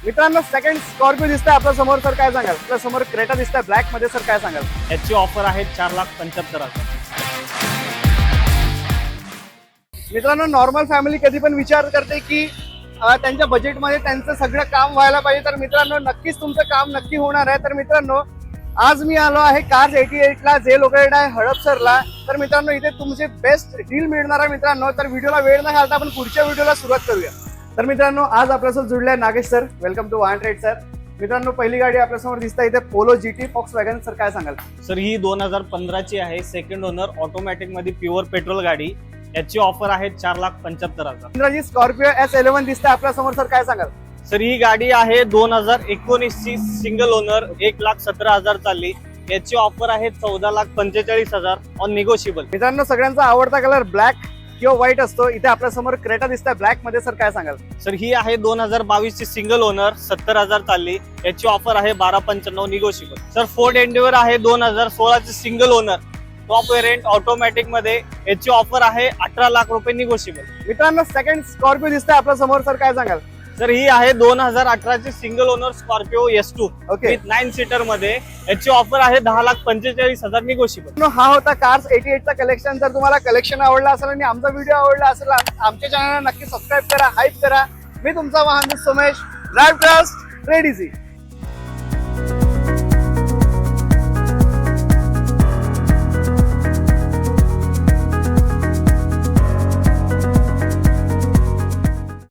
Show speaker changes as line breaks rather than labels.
मित्रांनो second Scorpio दिसतंय आपल्या समोर, सर काय सांगाल? आपल्या समोर क्रेटा दिसतंय ब्लॅक मध्ये, सर काय सांगाल?
याची ऑफर आहे 4,75,000.
मित्रांनो नॉर्मल फॅमिली कधी पण विचार करते की त्यांच्या बजेटमध्ये त्यांचं सगळं काम व्हायला पाहिजे, तर मित्रांनो नक्कीच तुमचं काम नक्की होणार आहे. तर मित्रांनो आज मी आलो आहे कार्स 88 ला, जे लोकेटेड आहे हडपसरला. तर मित्रांनो इथे तुमचे बेस्ट डील मिळणार आहे मित्रांनो. तर व्हिडिओला वेळ न घालता आपण पुढच्या व्हिडिओला सुरुवात करूया. तर मित्रांनो आज आपल्यासोबत जुळले आहे Nagesh sir. Welcome to 100 sir. मित्रांनो पहिली गाडी आपल्यासमोर दिसते इथे पोलो GT Volkswagen, सर काय सांगाल?
सर ही 2015 ची आहे, सेकंड ओनर, ऑटोमॅटिक मध्ये प्युअर पेट्रोल गाडी. याची ऑफर आहे 4,75,000.
इंद्राजी स्कॉर्पिओ S11 दिसते आपल्या समोर, सर काय सांगाल?
सर ही गाडी आहे 2019 ची, सिंगल ओनर, 1,17,000 चालली. याची ऑफर आहे 14,45,000 ऑन निगोशिएबल.
मित्रांनो सगळ्यांचा आवडता कलर ब्लॅक किंवा व्हाईट असतो. इथे आपल्या समोर क्रेटा दिसतंय ब्लॅक मध्ये, सर काय सांगाल?
सर ही आहे 2022 ची, सिंगल ओनर, 70,000 चालली. याची ऑफर आहे 12,95,000 निगोशिएबल. सर फोर्ड एंडेवर आहे 2016 ची, single owner, top variant, automatic मध्ये. याची ऑफर आहे 18 लाख रुपये निगोशिएबल.
मित्रांनो सेकंड स्कॉर्पिओ दिसतंय आपल्या समोर, सर काय सांगाल?
सर ही आहे 2018 ची, single owner, Scorpio S2
okay.
With 9 seater मध्ये. याची ऑफर आहे 10,45,000 निगोशिएबल.
मित्रांनो, हा होता कार्स 88 चा कलेक्शन. जर तुम्हाला कलेक्शन आवडला असेल आणि आमचा व्हिडिओ आवडला असेल, आमच्या चॅनलला नक्की सबस्क्राईब करा, हाईप करा. मी तुमचा वाहन Somesh, drive trust, red easy.